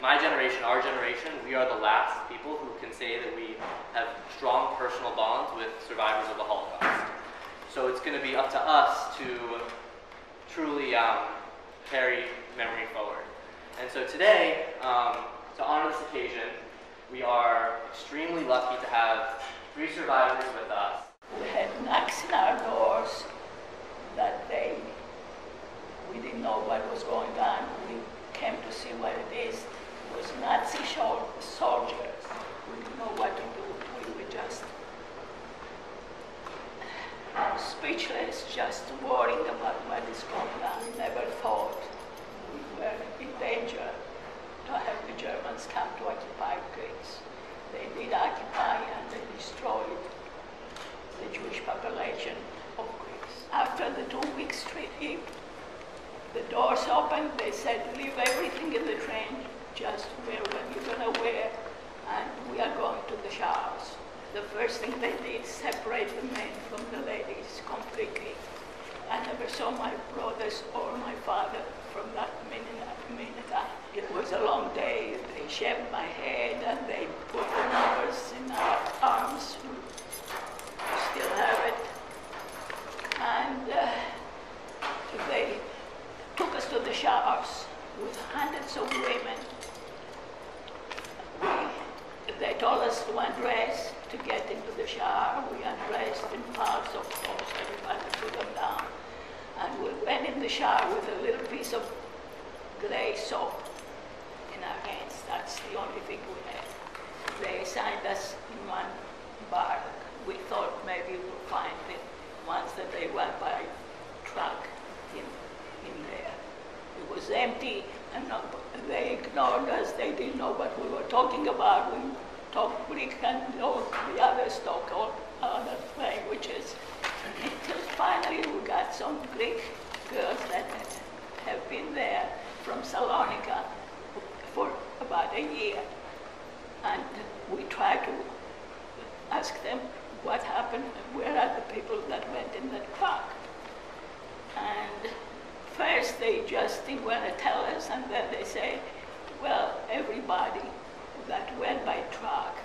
my generation, our generation, we are the last people who can say that we have strong personal bonds with survivors of the Holocaust. So it's going to be up to us to truly carry memory forward. And so today, to honor this occasion, we are extremely lucky to have 3 survivors with us. We had knocks in our doors that day. We didn't know what was going on. We came to see what it is. It was Nazi soldiers. We didn't know what to do. We were just speechless, just worrying about what is going on. We never thought we were in danger to have the Germans come to occupy Greece. They did occupy and they destroyed the Jewish population of Greece. After the 2 weeks trip, the doors opened. They said, leave everything in the train, just wear what you're going to wear, and we are going to the showers. The first thing they did, separate the men from the ladies completely. I never saw my brothers or my father from that minute on. It was a long day. They shaved my head and they put the numbers in our arms. We still have it. And they took us to the showers with hundreds of women. They told us to undress to get into the shower. We undressed in piles of clothes. Everybody put them down. And we went in the shower with a little piece of gray soap in our hands. That's the only thing we had. They assigned us in one barrack. We thought maybe we'll find the ones that they went by truck in there. It was empty, and they ignored us. They didn't know what we were talking about. We talked Greek, and the others talked all other languages. Until finally we got some Greek girls that have been there from Salonika for about a year. And we tried to ask them what happened, where are the people that went in that truck. And first they just didn't want to tell us, and then they say, well, everybody that went by truck,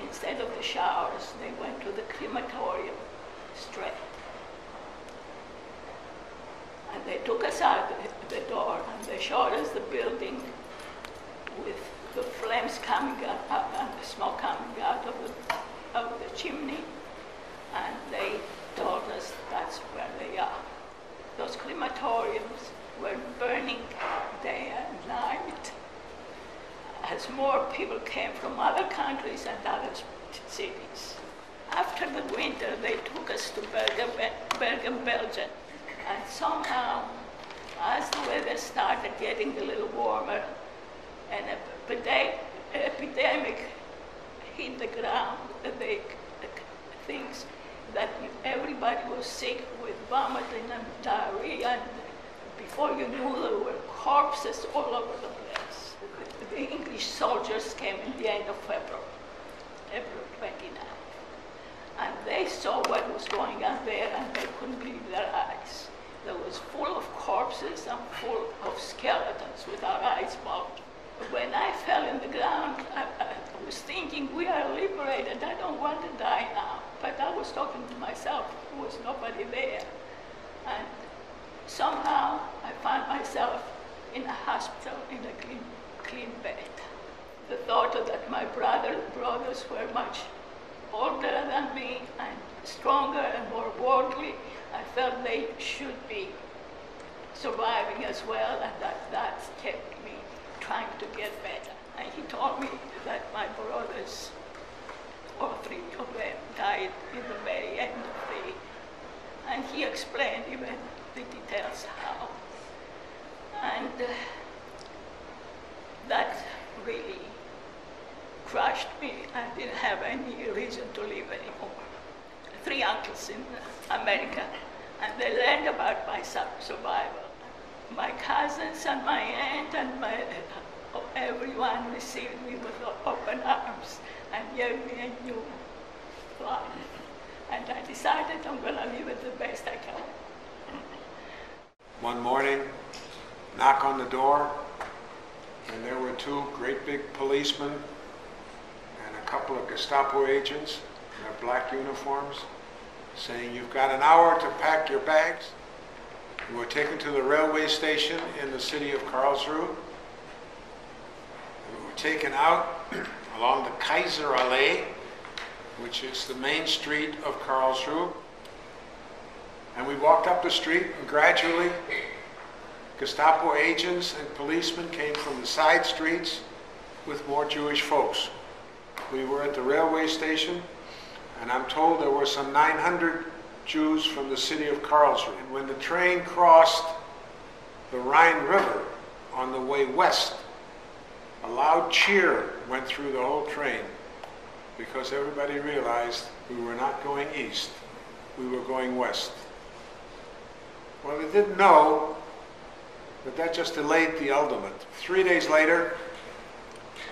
instead of the showers, they went to the crematorium straight. And they took us out the door, and they showed us the building with the flames coming up and the smoke coming out of the chimney. And they told us that's where they are. Those crematoriums were burning day and night as more people came from other countries and other cities. After the winter, they took us to Bergen, Belgium. And somehow, as the weather started getting a little warmer, an epidemic hit the ground, things that everybody was sick with vomiting and diarrhea, and before you knew there were corpses all over the place. The English soldiers came in the end of February, April 29th. And they saw what was going on there, and they couldn't believe their eyes. It was full of corpses and full of skeletons with our eyes bulged. When I fell in the ground, I was thinking, we are liberated. I don't want to die now. But I was talking to myself. There was nobody there. And somehow I found myself in a hospital in a clean bed. The thought that my brothers were much older than me and stronger and more worldly, I felt they should be surviving as well, and that kept me trying to get better. And he told me that my brothers, all 3 of them, died in the very end of the, and he explained even the details how. And that really crushed me. I didn't have any reason to live anymore. 3 uncles in America, and they learned about my survival. My cousins and my aunt and everyone received me with open arms and gave me a new life. And I decided I'm going to live it the best I can. One morning, knock on the door, and there were two great big policemen and a couple of Gestapo agents in their black uniforms saying, "You've got an hour to pack your bags." We were taken to the railway station in the city of Karlsruhe. We were taken out along the Kaiserallee, which is the main street of Karlsruhe. And we walked up the street, and gradually Gestapo agents and policemen came from the side streets with more Jewish folks. We were at the railway station, and I'm told there were some 900 Jews from the city of Karlsruhe. And when the train crossed the Rhine River on the way west, a loud cheer went through the whole train because everybody realized we were not going east, we were going west. Well, they didn't know that just delayed the ultimate. 3 days later,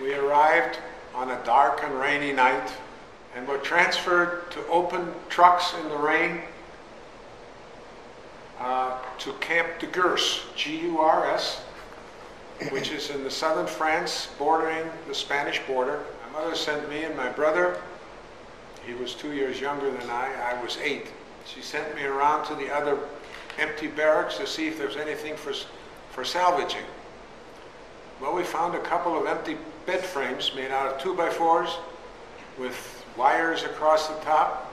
we arrived on a dark and rainy night and were transferred to open trucks in the rain to Camp de Gurs, G-U-R-S, which is in the southern France, bordering the Spanish border. My mother sent me and my brother. He was 2 years younger than I was 8. She sent me around to the other empty barracks to see if there's anything for salvaging. Well, we found a couple of empty bed frames made out of 2x4s with wires across the top,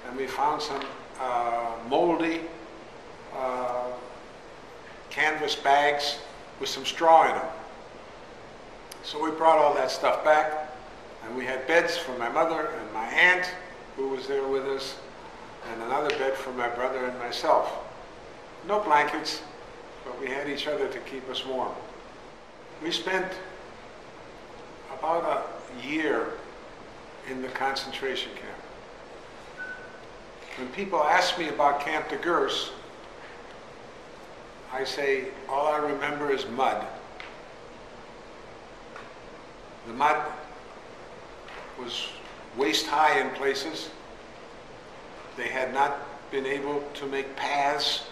and we found some moldy canvas bags with some straw in them. So we brought all that stuff back, and we had beds for my mother and my aunt, who was there with us, and another bed for my brother and myself. No blankets, but we had each other to keep us warm. We spent about a year in the concentration camp. When people ask me about Camp de Gurs, I say, all I remember is mud. The mud was waist high in places. They had not been able to make paths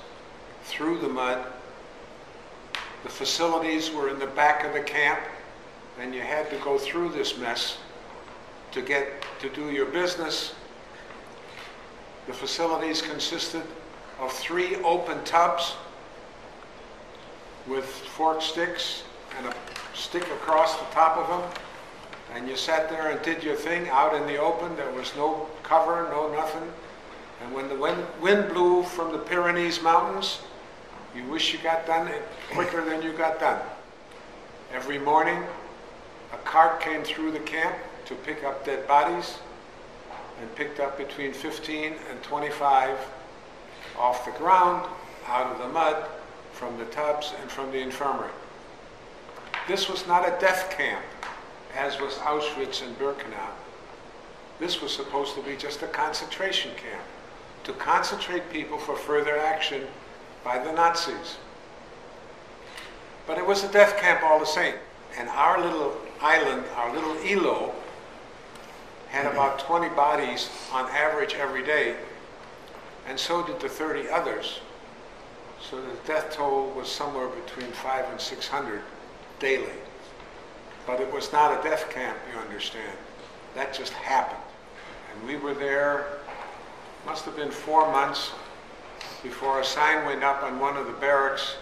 through the mud. The facilities were in the back of the camp, and you had to go through this mess to get to do your business. The facilities consisted of 3 open tubs with forked sticks and a stick across the top of them, and you sat there and did your thing out in the open. There was no cover, no nothing. And when the wind blew from the Pyrenees Mountains, you wish you got done quicker than you got done. Every morning, a cart came through the camp to pick up dead bodies, and picked up between 15 and 25 off the ground, out of the mud, from the tubs and from the infirmary. This was not a death camp, as was Auschwitz and Birkenau. This was supposed to be just a concentration camp, to concentrate people for further action by the Nazis. But it was a death camp all the same. And our little island, our little îlot, had about 20 bodies on average every day, and so did the 30 others. So the death toll was somewhere between 500 and 600 daily. But it was not a death camp, you understand. That just happened. And we were there, must have been 4 months, before a sign went up on one of the barracks,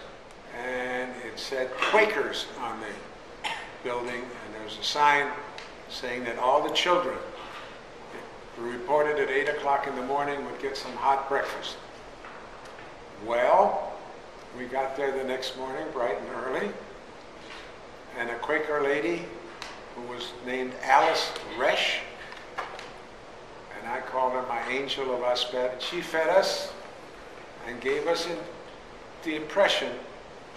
and it said Quakers on the building, and there was a sign saying that all the children who reported at 8 o'clock in the morning would get some hot breakfast. Well, we got there the next morning, bright and early, and a Quaker lady who was named Alice Resch, and I called her my angel of Aspet. She fed us and gave us the impression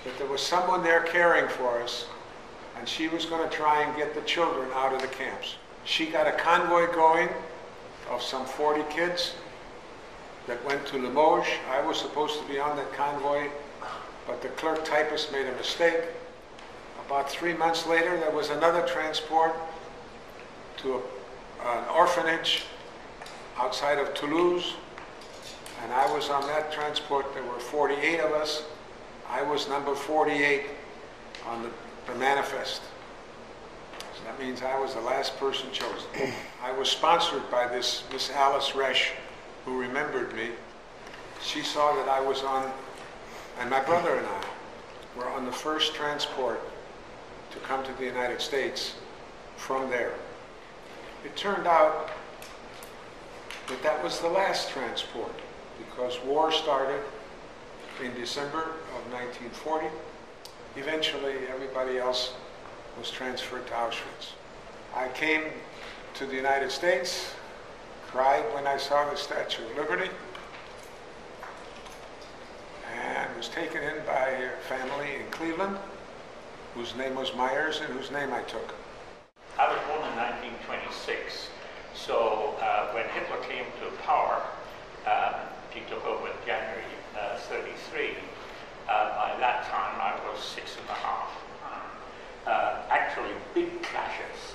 that there was someone there caring for us, and she was going to try and get the children out of the camps. She got a convoy going of some 40 kids that went to Limoges. I was supposed to be on that convoy, but the clerk typist made a mistake. About 3 months later, there was another transport to an orphanage outside of Toulouse, and I was on that transport. There were 48 of us. I was number 48 on the the manifest. So that means I was the last person chosen. I was sponsored by this Miss Alice Resch, who remembered me. She saw that I was on, and my brother and I were on the first transport to come to the United States from there. It turned out that that was the last transport because war started in December of 1940. Eventually, everybody else was transferred to Auschwitz. I came to the United States, cried when I saw the Statue of Liberty, and was taken in by a family in Cleveland, whose name was Myers and whose name I took. I was born in 1926, so when Hitler came to power, he took over in January 33. By that time, I was 6.5. Actually, big clashes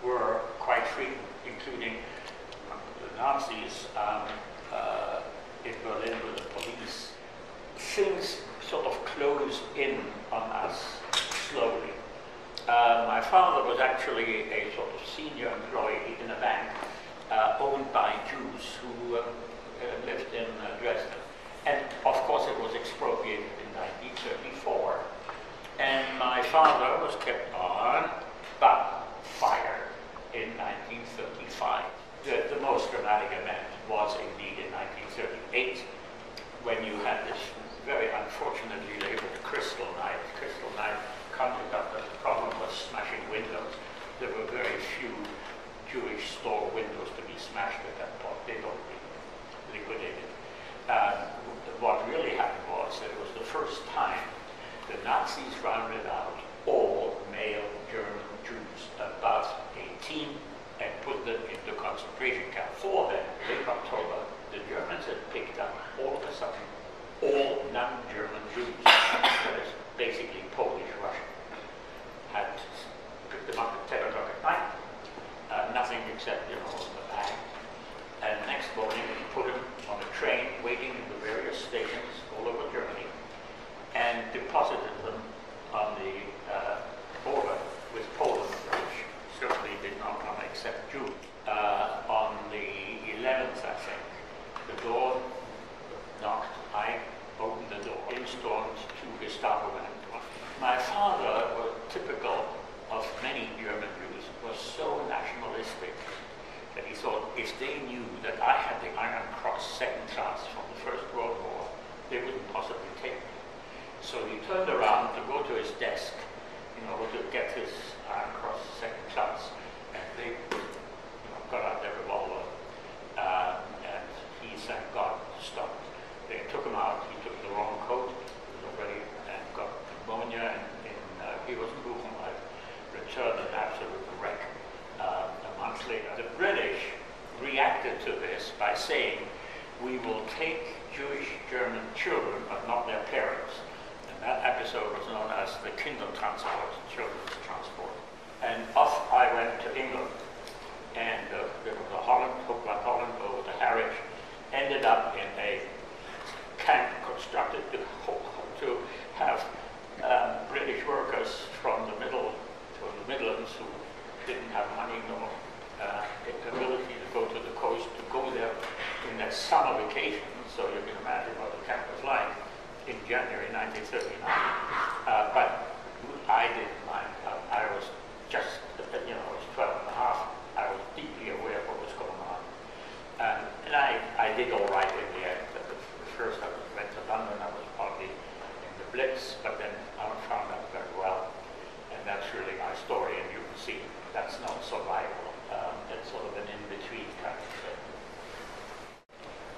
were quite frequent, including the Nazis in Berlin with the police. Things sort of closed in on us slowly. My father was actually a sort of senior employee in a bank owned by Jews who lived in Dresden. And of course it was expropriated in 1934. And my father was kept on, but fired in 1935. The most dramatic event was indeed in 1938, when you had this very unfortunately labeled Crystal Night. Crystal Night conjured up that the problem was smashing windows. There were very few Jewish store windows to be smashed at that point. They'd all been liquidated. What really happened was that it was the first time the Nazis rounded out all male German Jews above 18 and put them into concentration camps. For then, late October, the Germans had picked up all of a sudden all non-German Jews, that is basically Polish, Russian, had picked them up at 10 o'clock at night, nothing except, the bag. And next morning, put them on a train, waiting in the various stations all over Germany, and deposited them on the border with Poland, which certainly did not want to accept Jews. On the 11th, I think, the door knocked. I opened the door. In stormed two Gestapo men. My father was typical of many German Jews, was so nationalistic that he thought if they knew that I had the Iron Cross second class from the First World War, they wouldn't possibly take me. So he turned around to go to his desk in order to get his Iron Cross second class, and they got out their revolver, and he, thank God, stopped. They took him out. He took the wrong coat. He was already and got pneumonia. And he was in Buchenwald. Returned an absolute wreck. A month later, the British reacted to this by saying, "We will take Jewish German children, but not their parents." And that episode was known as the Kindertransport, children's transport. And off I went to England. And there was a hook by Holland over to Harwich. Ended up in a camp constructed to have British workers from the Midlands who didn't have money nor ability to go to the coast, to go there in their summer vacation. So you can imagine what the camp was like in January 1939. But I didn't mind. I was just, I was 12 and a half. I was deeply aware of what was going on. And I did all right in the end. First I went to London, I was partly in the Blitz, but then I found out very well. And that's really my story, and you can see that's not survival. It's sort of an in-between kind of thing.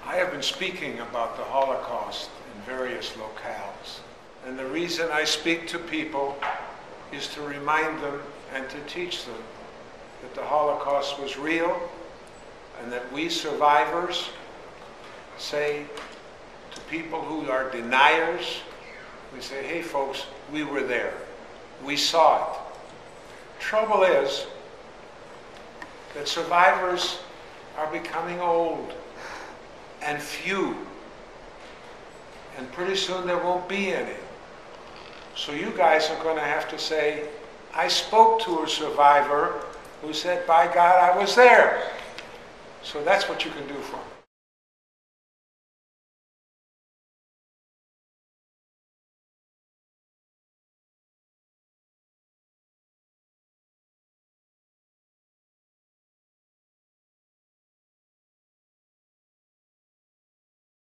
I have been speaking about the Holocaust in various locales. And the reason I speak to people is to remind them and to teach them that the Holocaust was real and that we survivors say to people who are deniers, we say, hey folks, we were there. We saw it. Trouble is that survivors are becoming old and few. And pretty soon there won't be any. So you guys are going to have to say, I spoke to a survivor who said, by God, I was there. So that's what you can do for them.